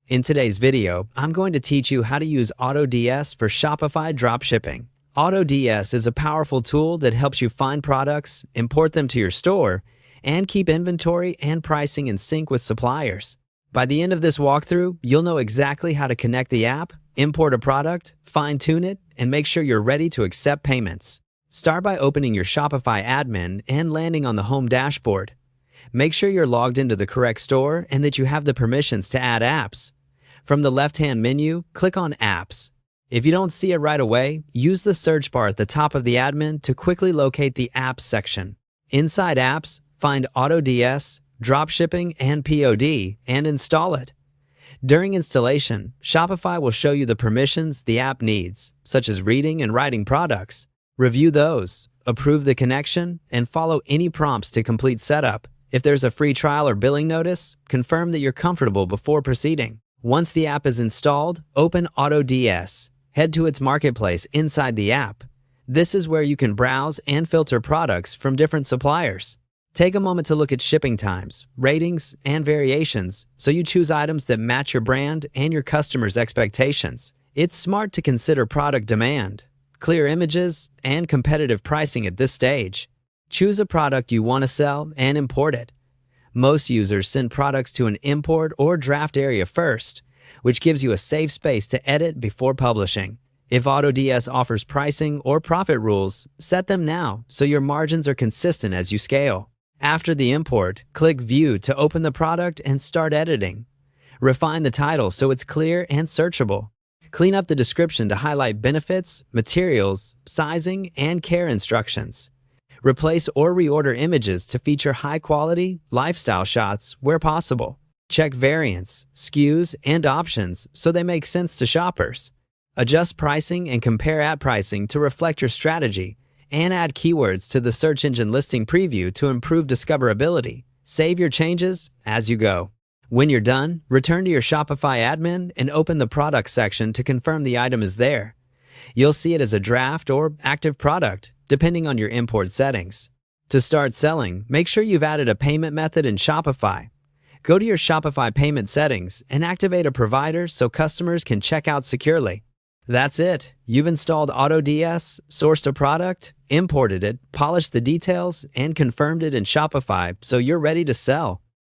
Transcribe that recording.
In today's video, I'm going to teach you how to use AutoDS for Shopify Dropshipping. AutoDS is a powerful tool that helps you find products, import them to your store, and keep inventory and pricing in sync with suppliers. By the end of this walkthrough, you'll know exactly how to connect the app, import a product, fine-tune it, and make sure you're ready to accept payments. Start by opening your Shopify admin and landing on the home dashboard. Make sure you're logged into the correct store and that you have the permissions to add apps. From the left-hand menu, click on Apps. If you don't see it right away, use the search bar at the top of the admin to quickly locate the Apps section. Inside Apps, find AutoDS, Dropshipping, and POD, and install it. During installation, Shopify will show you the permissions the app needs, such as reading and writing products. Review those, approve the connection, and follow any prompts to complete setup. If there's a free trial or billing notice, confirm that you're comfortable before proceeding. Once the app is installed, open AutoDS. Head to its marketplace inside the app. This is where you can browse and filter products from different suppliers. Take a moment to look at shipping times, ratings, and variations so you choose items that match your brand and your customers' expectations. It's smart to consider product demand, clear images, and competitive pricing at this stage. Choose a product you want to sell and import it. Most users send products to an import or draft area first, which gives you a safe space to edit before publishing. If AutoDS offers pricing or profit rules, set them now so your margins are consistent as you scale. After the import, click View to open the product and start editing. Refine the title so it's clear and searchable. Clean up the description to highlight benefits, materials, sizing, and care instructions. Replace or reorder images to feature high-quality, lifestyle shots where possible. Check variants, SKUs, and options so they make sense to shoppers. Adjust pricing and compare ad pricing to reflect your strategy, and add keywords to the search engine listing preview to improve discoverability. Save your changes as you go. When you're done, return to your Shopify admin and open the Products section to confirm the item is there. You'll see it as a draft or active product, depending on your import settings. To start selling, make sure you've added a payment method in Shopify. Go to your Shopify payment settings and activate a provider so customers can check out securely. That's it. You've installed AutoDS, sourced a product, imported it, polished the details, and confirmed it in Shopify so you're ready to sell.